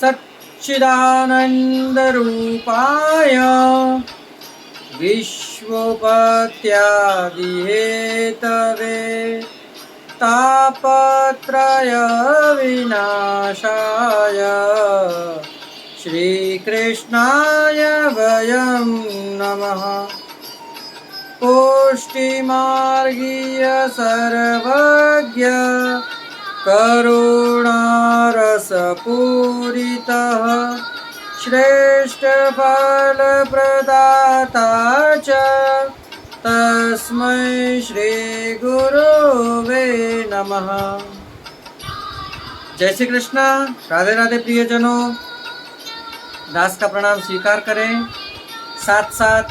सच्चिदानन्दरूपाय विश्वोपत्यादिहेतवे तापत्रय विनाशाय श्रीकृष्णाय वयं नमः। पुष्टिमार्गीय सर्वज्ञ करुणारसपूरितः श्रेष्ठफलप्रदाता च तस्मै श्रीगुरुवे नमः। जय श्री कृष्णा। राधे राधे प्रियजनों, दास का प्रणाम स्वीकार करें। साथ साथ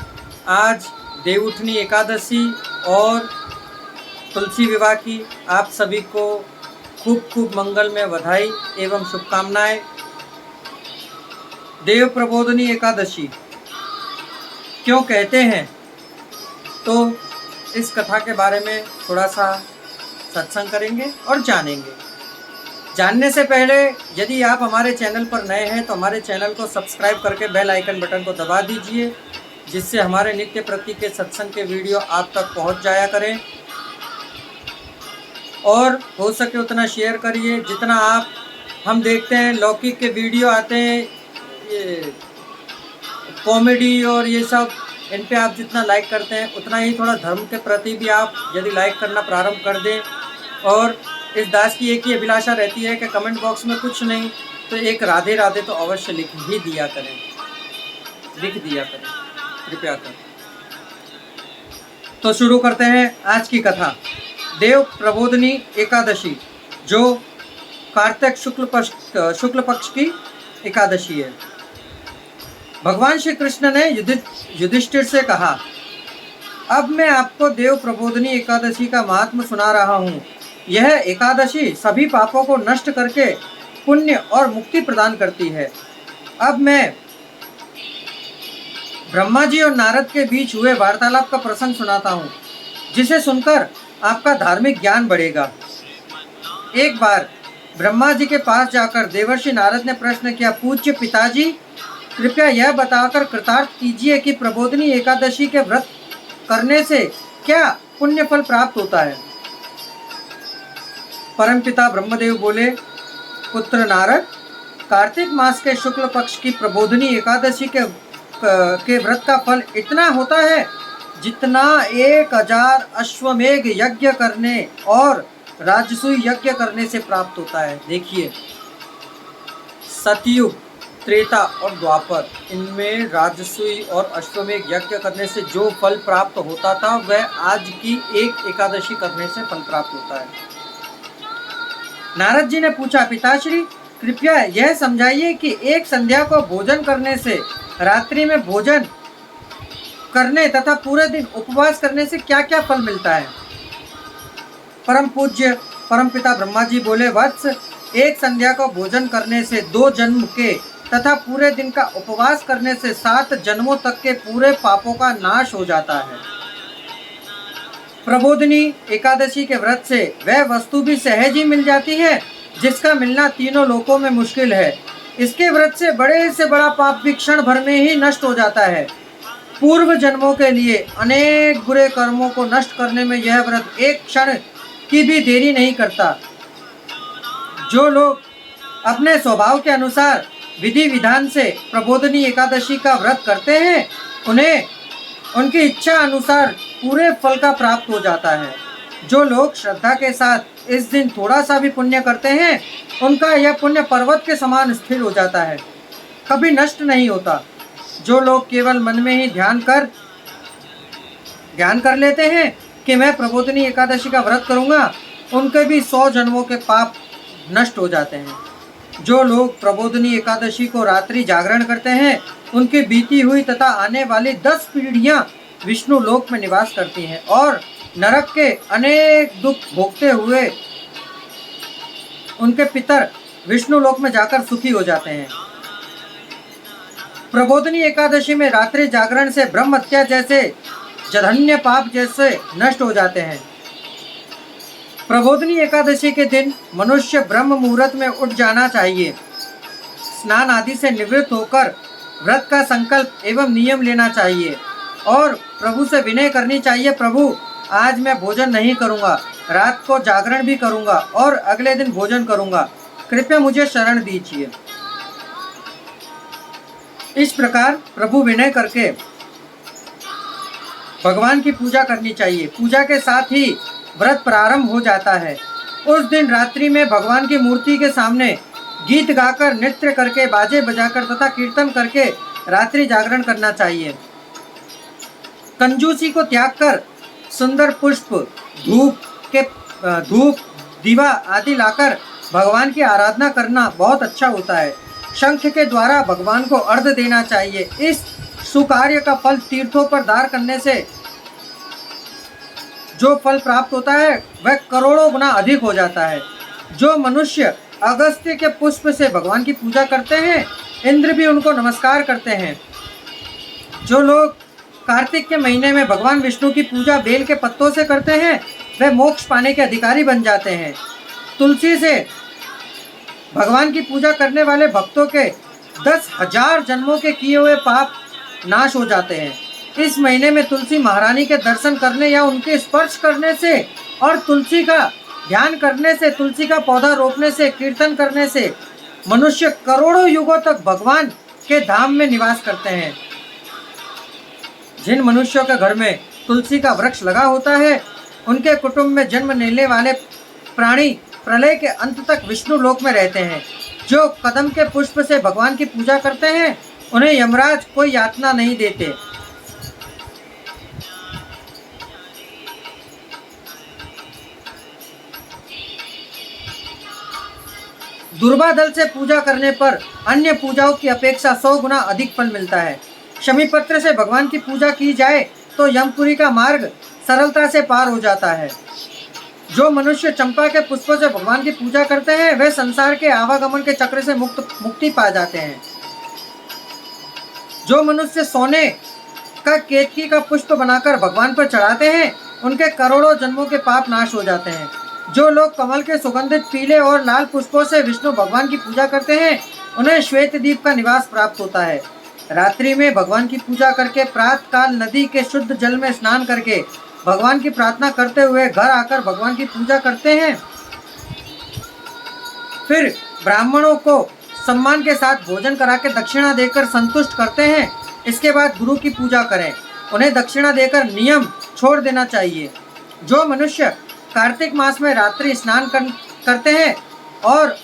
आज देवउठनी एकादशी और तुलसी विवाह की आप सभी को खूब खूब मंगल में बधाई एवं शुभकामनाएं। देव प्रबोधनी एकादशी क्यों कहते हैं, तो इस कथा के बारे में थोड़ा सा सत्संग करेंगे और जानेंगे। जानने से पहले यदि आप हमारे चैनल पर नए हैं तो हमारे चैनल को सब्सक्राइब करके बेल आइकन बटन को दबा दीजिए, जिससे हमारे नित्य प्रति के सत्संग के वीडियो आप तक पहुंच जाया करें। और हो सके उतना शेयर करिए। जितना आप हम देखते हैं लौकिक के वीडियो आते हैं, ये कॉमेडी और ये सब, इन पे आप जितना लाइक करते हैं उतना ही थोड़ा धर्म के प्रति भी आप यदि लाइक करना प्रारंभ कर दें। और इस दास की एक ही अभिलाषा रहती है कि कमेंट बॉक्स में कुछ नहीं तो एक राधे राधे तो अवश्य लिख ही दिया करें, लिख दिया करें कृपया कर। तो शुरू करते हैं आज की कथा। देव प्रबोधनी एकादशी जो कार्तिक शुक्ल पक्ष की एकादशी है। भगवान श्री कृष्ण ने युधिष्ठिर से कहा, अब मैं आपको देव प्रबोधनी एकादशी का महात्म सुना रहा हूँ। यह एकादशी सभी पापों को नष्ट करके पुण्य और मुक्ति प्रदान करती है। अब मैं ब्रह्मा जी और नारद के बीच हुए वार्तालाप का प्रसंग सुनाता हूँ, जिसे सुनकर आपका धार्मिक ज्ञान बढ़ेगा। एक बार ब्रह्मा जी के पास जाकर देवर्षि नारद ने प्रश्न किया, पूज्य पिताजी, कृपया यह बताकर कृतार्थ कीजिए कि प्रबोधनी एकादशी के व्रत करने से क्या पुण्य फल प्राप्त होता है। परमपिता ब्रह्मदेव बोले, पुत्र नारद, कार्तिक मास के शुक्ल पक्ष की प्रबोधनी एकादशी के व्रत का फल इतना होता है जितना 1000 अश्वमेघ यज्ञ करने और राजसूय यज्ञ करने से प्राप्त होता है। देखिए, सतयुग, त्रेता और द्वापर, इनमें राजसूय और अश्वमेघ यज्ञ करने से जो फल प्राप्त होता था वह आज की एक एकादशी करने से फल प्राप्त होता है। नारद जी ने पूछा, पिताश्री, कृपया यह समझाइए कि एक संध्या को भोजन करने से, रात्रि में भोजन करने तथा पूरे दिन उपवास करने से क्या क्या फल मिलता है। परम पूज्य परमपिता ब्रह्मा जी बोले, वत्स, एक संध्या को भोजन करने से 2 जन्म के तथा पूरे दिन का उपवास करने से 7 जन्मों तक के पूरे पापों का नाश हो जाता है। प्रबोधनी एकादशी के व्रत से वह वस्तु भी सहज ही मिल जाती है जिसका मिलना तीनों लोकों में मुश्किल है। इसके व्रत से बड़े से बड़ा पाप भी क्षण भर में ही नष्ट हो जाता है। पूर्व जन्मों के लिए अनेक बुरे कर्मों को नष्ट करने में यह व्रत एक क्षण की भी देरी नहीं करता। जो लोग अपने स्वभाव के अनुसार विधि विधान से प्रबोधनी एकादशी का व्रत करते हैं, उन्हें उनकी इच्छा अनुसार पूरे फल का प्राप्त हो जाता है। जो लोग श्रद्धा के साथ इस दिन थोड़ा सा भी पुण्य करते हैं, उनका यह पुण्य पर्वत के समान स्थिर हो जाता है, कभी नष्ट नहीं होता। जो लोग केवल मन में ही ध्यान कर लेते हैं कि मैं प्रबोधनी एकादशी का व्रत करूंगा, उनके भी 100 जन्मों के पाप नष्ट हो जाते हैं। जो लोग प्रबोधनी एकादशी को रात्रि जागरण करते हैं, उनकी बीती हुई तथा आने वाली 10 पीढ़ियां विष्णु लोक में निवास करती हैं और नरक के अनेक दुख भोगते हुए उनके पितर विष्णु लोक में जाकर सुखी हो जाते हैं। प्रबोधनी एकादशी में रात्रि जागरण से ब्रह्म हत्या जैसे जघन्य पाप जैसे नष्ट हो जाते हैं। प्रबोधनी एकादशी के दिन मनुष्य ब्रह्म मुहूर्त में उठ जाना चाहिए, स्नान आदि से निवृत्त होकर व्रत का संकल्प एवं नियम लेना चाहिए और प्रभु से विनय करनी चाहिए, प्रभु आज मैं भोजन नहीं करूँगा, रात को जागरण भी करूँगा और अगले दिन भोजन करूँगा, कृपया मुझे शरण दीजिए। इस प्रकार प्रभु विनय करके भगवान की पूजा करनी चाहिए। पूजा के साथ ही व्रत प्रारंभ हो जाता है। उस दिन रात्रि में भगवान की मूर्ति के सामने गीत गाकर, नृत्य करके, बाजे बजाकर तथा कीर्तन करके रात्रि जागरण करना चाहिए। कंजूसी को त्याग कर सुंदर पुष्प, धूप, दीवा आदि लाकर भगवान की आराधना करना बहुत अच्छा होता है। शंख के द्वारा भगवान को अर्घ्य देना चाहिए। इस सुकार्य का फल तीर्थों पर दान करने से जो फल प्राप्त होता है वह करोड़ों गुना अधिक हो जाता है। जो मनुष्य अगस्त्य के पुष्प से भगवान की पूजा करते हैं, इंद्र भी उनको नमस्कार करते हैं। जो लोग कार्तिक के महीने में भगवान विष्णु की पूजा बेल के पत्तों से करते हैं, वे मोक्ष पाने के अधिकारी बन जाते हैं। तुलसी से भगवान की पूजा करने वाले भक्तों के 10,000 जन्मों के किए हुए पाप नाश हो जाते हैं। इस महीने में तुलसी महारानी के दर्शन करने या उनके स्पर्श करने से और तुलसी का ध्यान करने से, तुलसी का पौधा रोपने से, कीर्तन करने से मनुष्य करोड़ों युगों तक भगवान के धाम में निवास करते हैं। जिन मनुष्यों के घर में तुलसी का वृक्ष लगा होता है, उनके कुटुंब में जन्म लेने वाले प्राणी प्रलय के अंत तक विष्णु लोक में रहते हैं। जो कदम के पुष्प से भगवान की पूजा करते हैं, उन्हें यमराज कोई यातना नहीं देते। दुर्वा दल से पूजा करने पर अन्य पूजाओं की अपेक्षा 100 गुना अधिक फल मिलता है। शमी पत्र से भगवान की पूजा की जाए तो यमपुरी का मार्ग सरलता से पार हो जाता है। जो मनुष्य चंपा के पुष्पों से भगवान की पूजा करते हैं, वे संसार के आवागमन के चक्र से मुक्ति पा जाते हैं। जो मनुष्य सोने का केतकी का पुष्प बनाकर भगवान पर चढ़ाते हैं, उनके करोड़ों जन्मों के पाप नाश हो जाते हैं। जो लोग कमल के सुगंधित पीले और लाल पुष्पों से विष्णु भगवान की पूजा करते हैं, उन्हें श्वेत द्वीप का निवास प्राप्त होता है। रात्रि में भगवान की पूजा करके प्रातः काल नदी के शुद्ध जल में स्नान करके भगवान की प्रार्थना करते हुए घर आकर भगवान की पूजा करते हैं। फिर ब्राह्मणों को सम्मान के साथ भोजन करा के दक्षिणा देकर संतुष्ट करते हैं। इसके बाद गुरु की पूजा करें। उन्हें दक्षिणा देकर नियम छोड़ देना चाहिए। जो मनुष्य कार्तिक मास में रात्रि स्नान करते हैं और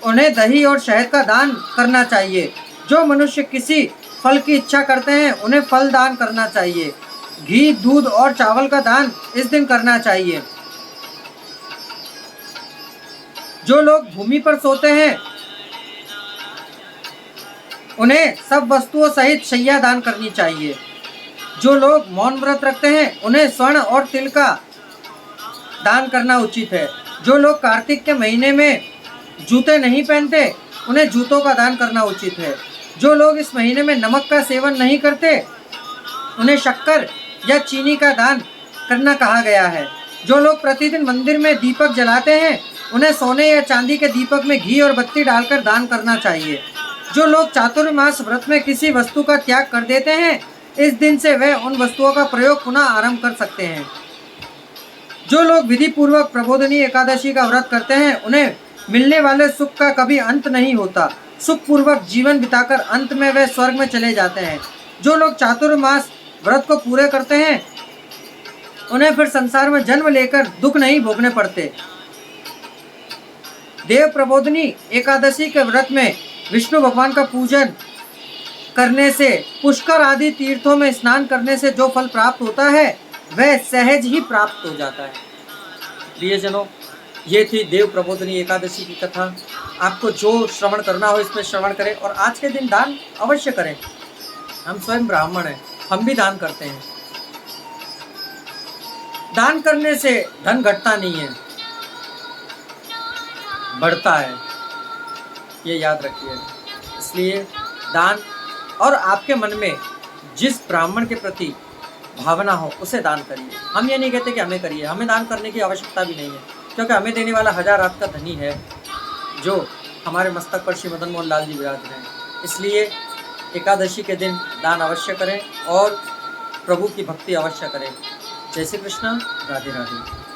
उन्हें दही और शहद का दान करना चाहिए। जो मनुष्य किसी फल की इच्छा करते हैं, उन्हें फल दान करना चाहिए। घी, दूध और चावल का दान इस दिन करना चाहिए। जो लोग भूमि पर सोते हैं, उन्हें सब वस्तुओं सहित शैया दान करनी चाहिए। जो लोग मौन व्रत रखते हैं, उन्हें स्वर्ण और तिल का दान करना उचित है। जो लोग कार्तिक के महीने में जूते नहीं पहनते, उन्हें जूतों का दान करना उचित है। जो लोग इस महीने में नमक का सेवन नहीं करते, उन्हें शक्कर या चीनी का दान करना कहा गया है। जो लोग प्रतिदिन मंदिर में दीपक जलाते हैं, उन्हें सोने या चांदी के दीपक में घी और बत्ती डालकर दान करना चाहिए। जो लोग चातुर्मास व्रत में किसी वस्तु का त्याग कर देते हैं, इस दिन से वे उन वस्तुओं का प्रयोग पुनः आरंभ कर सकते हैं। जो लोग विधि पूर्वक प्रबोधिनी एकादशी का व्रत करते हैं, उन्हें मिलने वाले सुख का कभी अंत नहीं होता। सुख पूर्वक जीवन बिताकर अंत में वे स्वर्ग में चले जाते हैं। जो लोग चातुर्मास व्रत को पूरे करते हैं, उन्हें फिर संसार में जन्म लेकर दुख नहीं भोगने पड़ते। देव प्रबोधिनी एकादशी के व्रत में विष्णु भगवान का पूजन करने से, पुष्कर आदि तीर्थों में स्नान करने से जो फल प्राप्त होता है, वह सहज ही प्राप्त हो जाता है। प्रियजनों, ये थी देव प्रबोधिनी एकादशी की कथा। आपको जो श्रवण करना हो इसमें श्रवण करें और आज के दिन दान अवश्य करें। हम स्वयं ब्राह्मण हैं, हम भी दान करते हैं। दान करने से धन घटता नहीं है, बढ़ता है, ये याद रखिए। इसलिए दान, और आपके मन में जिस ब्राह्मण के प्रति भावना हो उसे दान करिए। हम ये नहीं कहते कि हमें करिए, हमें दान करने की आवश्यकता भी नहीं है, क्योंकि हमें देने वाला 1000 रात का धनी है जो हमारे मस्तक पर श्री मदन मोहन लाल जी विराज रहे हैं। इसलिए एकादशी के दिन दान अवश्य करें और प्रभु की भक्ति अवश्य करें। जय श्री कृष्ण, राधे राधे।